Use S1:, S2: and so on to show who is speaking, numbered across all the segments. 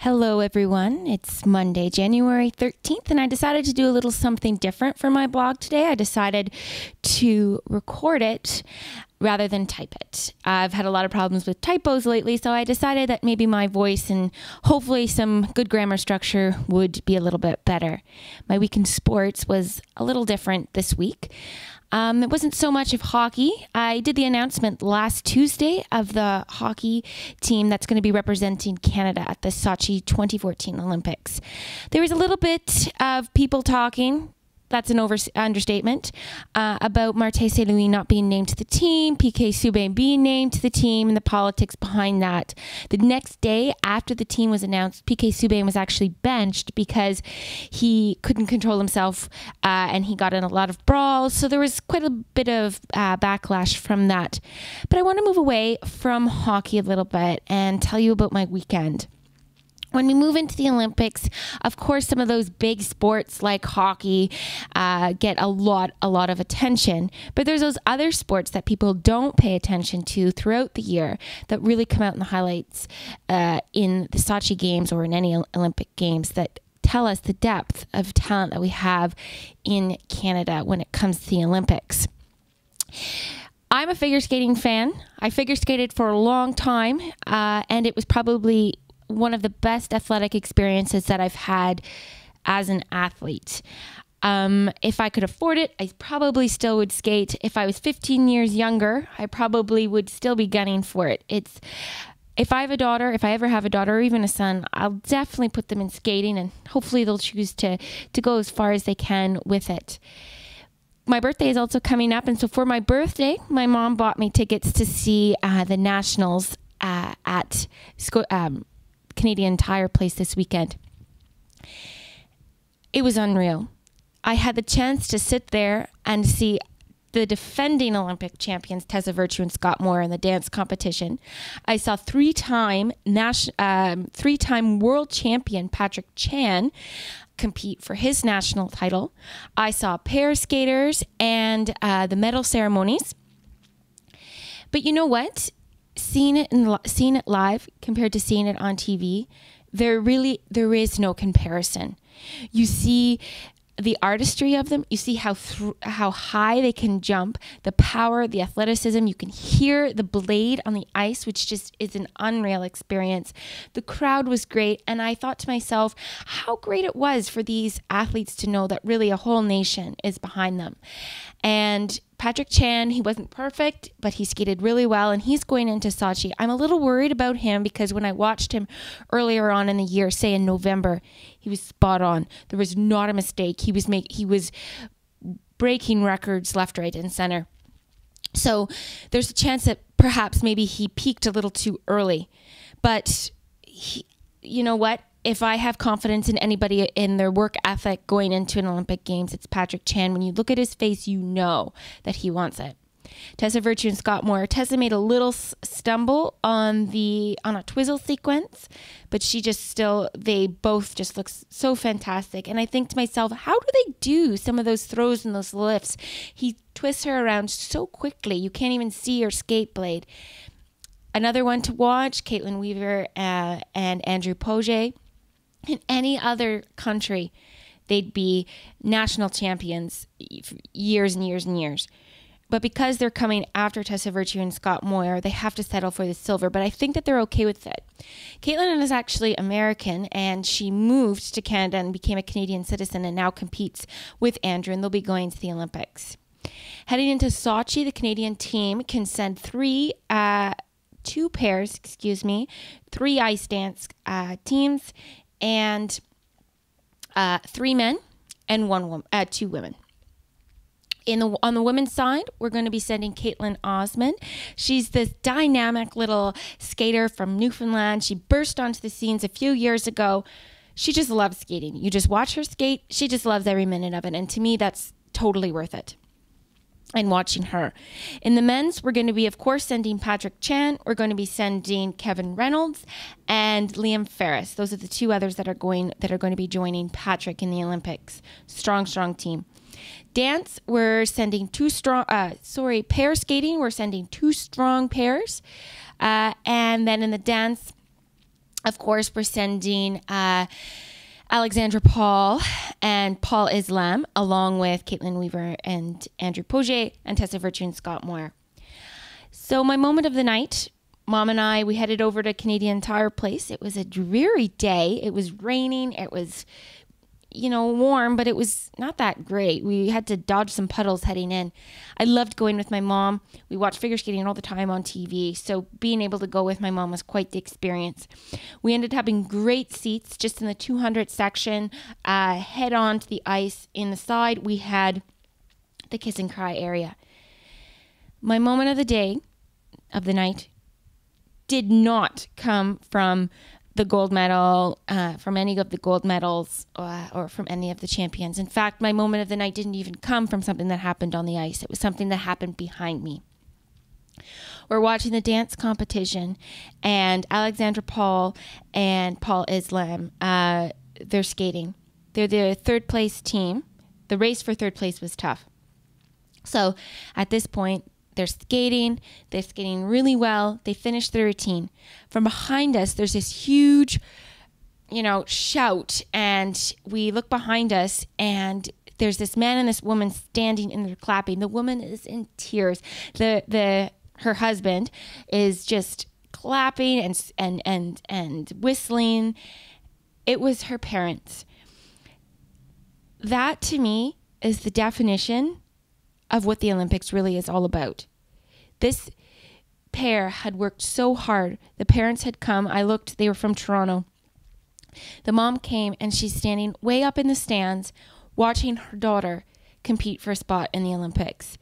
S1: Hello everyone, it's Monday, January 13th, and I decided to do a little something different for my blog today. I decided to record it rather than type it. I've had a lot of problems with typos lately, so I decided that maybe my voice and hopefully some good grammar structure would be a little bit better. My week in sports was a little different this week. It wasn't so much of hockey. I did the announcement last Tuesday of the hockey team that's going to be representing Canada at the Sochi 2014 Olympics. There was a little bit of people talking, that's an understatement, about Martin St-Louis not being named to the team, PK Subban being named to the team, and the politics behind that. The next day after the team was announced, PK Subban was actually benched because he couldn't control himself and he got in a lot of brawls. So there was quite a bit of backlash from that. But I want to move away from hockey a little bit and tell you about my weekend. When we move into the Olympics, of course, some of those big sports like hockey get a lot of attention. But there's those other sports that people don't pay attention to throughout the year that really come out in the highlights in the Sochi Games or in any Olympic Games that tell us the depth of talent that we have in Canada when it comes to the Olympics. I'm a figure skating fan. I figure skated for a long time, and it was probably one of the best athletic experiences that I've had as an athlete. If I could afford it, I probably still would skate. If I was 15 years younger, I probably would still be gunning for it. If I have a daughter, if I ever have a daughter or even a son, I'll definitely put them in skating, and hopefully they'll choose to go as far as they can with it. My birthday is also coming up, and so for my birthday, my mom bought me tickets to see the Nationals at Canadian Tire place this weekend. It was unreal. I had the chance to sit there and see the defending Olympic champions Tessa Virtue and Scott Moir in the dance competition. I saw three-time world champion Patrick jAN compete for his national title. I saw pair skaters and the medal ceremonies. But you know what? Seeing it live compared to seeing it on TV, there is no comparison. You see the artistry of them. You see how high they can jump, the power, the athleticism. You can hear the blade on the ice, which just is an unreal experience. The crowd was great, and I thought to myself how great it was for these athletes to know that really a whole nation is behind them. And Patrick jAN, he wasn't perfect, but he skated really well, and he's going into Sochi. I'm a little worried about him because when I watched him earlier on in the year, say in November, he was spot on. There was not a mistake. He was breaking records left, right, and center. So there's a chance that perhaps maybe he peaked a little too early. But you know what? If I have confidence in anybody in their work ethic going into an Olympic Games, it's Patrick jAN. When you look at his face, you know that he wants it. Tessa Virtue and Scott Moir. Tessa made a little stumble on a twizzle sequence, but they both just look so fantastic. And I think to myself, how do they do some of those throws and those lifts? He twists her around so quickly, you can't even see her skate blade. Another one to watch, Caitlin Weaver and Andrew Poje. In any other country, they'd be national champions years and years and years. But because they're coming after Tessa Virtue and Scott Moir, they have to settle for the silver. But I think that they're okay with it. Caitlin is actually American, and she moved to Canada and became a Canadian citizen and now competes with Andrew, and they'll be going to the Olympics. Heading into Sochi, the Canadian team can send three ice dance teams, and 3 men and 2 women. On the women's side, we're going to be sending Caitlin Osmond. She's this dynamic little skater from Newfoundland. She burst onto the scenes a few years ago. She just loves skating. You just watch her skate. She just loves every minute of it. And to me, that's totally worth it. And watching her. In the men's, we're going to be, of course, sending Patrick jAN. We're going to be sending Kevin Reynolds and Liam Ferris. Those are the 2 others that are going to be joining Patrick in the Olympics. Strong team. Dance, we're sending pair skating, we're sending 2 strong pairs. And then in the dance, Of course, we're sending Alexandra Paul and Paul Islam, along with Caitlin Weaver and Andrew Pogier and Tessa Virtue and Scott Moore. So my moment of the night, Mom and I, we headed over to Canadian Tire Place. It was a dreary day. It was raining. It was, warm, but it was not that great. We had to dodge some puddles heading in. I loved going with my mom. We watched figure skating all the time on TV, so being able to go with my mom was quite the experience. We ended up having great seats just in the 200 section, head on to the ice. In the side, we had the kiss and cry area. My moment of the night, did not come from the gold medal, from any of the gold medals, or from any of the champions. In fact, my moment of the night didn't even come from something that happened on the ice. It was something that happened behind me. We're watching the dance competition, and Alexandra Paul and Paul Islam, they're skating. They're the third place team. The race for third place was tough. So at this point, they're skating really well. They finish their routine. From behind us, there's this huge, shout. And we look behind us, and there's this man and this woman standing and they're clapping. The woman is in tears. Her husband is just clapping and whistling. It was her parents. That, to me, is the definition of what the Olympics really is all about. This pair had worked so hard. The parents had come. I looked, they were from Toronto. The mom came, and she's standing way up in the stands watching her daughter compete for a spot in the Olympics.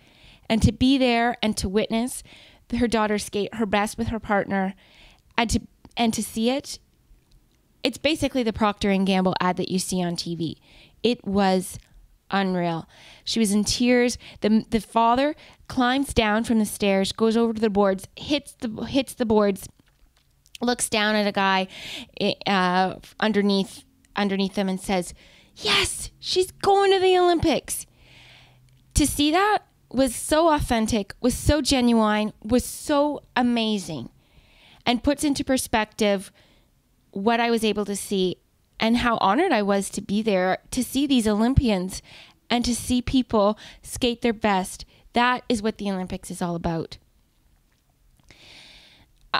S1: And to be there and to witness her daughter skate her best with her partner, and to see it, it's basically the Procter & Gamble ad that you see on TV. It was unreal. She was in tears. The father climbs down from the stairs, goes over to the boards, hits the boards, looks down at a guy underneath them and says, "Yes, she's going to the Olympics." To see that was so authentic, was so genuine, was so amazing, and puts into perspective what I was able to see and how honored I was to be there, to see these Olympians and to see people skate their best. That is what the Olympics is all about.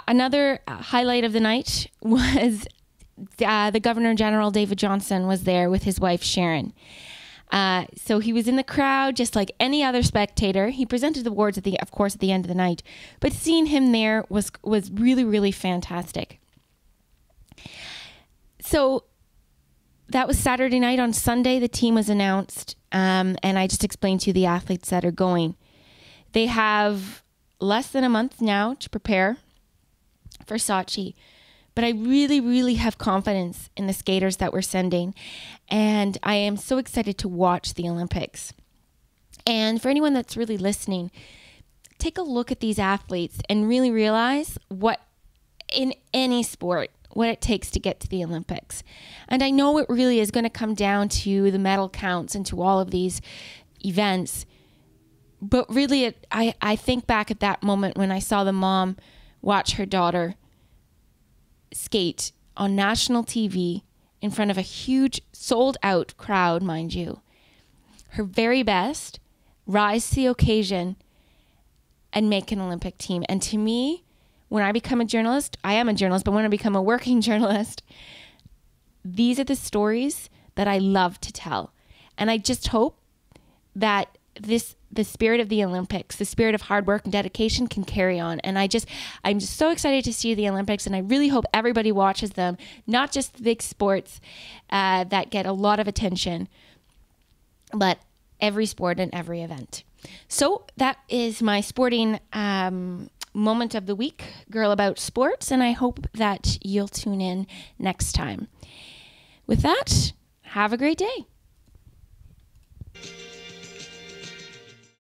S1: Another highlight of the night was the Governor General, David Johnston, was there with his wife, Sharon. So he was in the crowd just like any other spectator. He presented the awards at the end of the night. But seeing him there was really, really fantastic. So that was Saturday night. On Sunday, the team was announced, and I just explained to you the athletes that are going. They have less than a month now to prepare for Sochi, but I really, really have confidence in the skaters that we're sending, and I am so excited to watch the Olympics. And for anyone that's really listening, take a look at these athletes and really realize what, in any sport, what it takes to get to the Olympics. And I know it really is going to come down to the medal counts and to all of these events. But really, I think back at that moment when I saw the mom watch her daughter skate on national TV in front of a huge sold-out crowd, mind you. Her very best, rise to the occasion, and make an Olympic team. And to me, when I become a journalist, I am a journalist, but when I become a working journalist, these are the stories that I love to tell. And I just hope that the spirit of the Olympics, the spirit of hard work and dedication can carry on. And I'm just so excited to see the Olympics, and I really hope everybody watches them, not just the big sports that get a lot of attention, but every sport and every event. So that is my sporting moment of the week, Girl About Sports, and I hope that you'll tune in next time. With that, have a great day.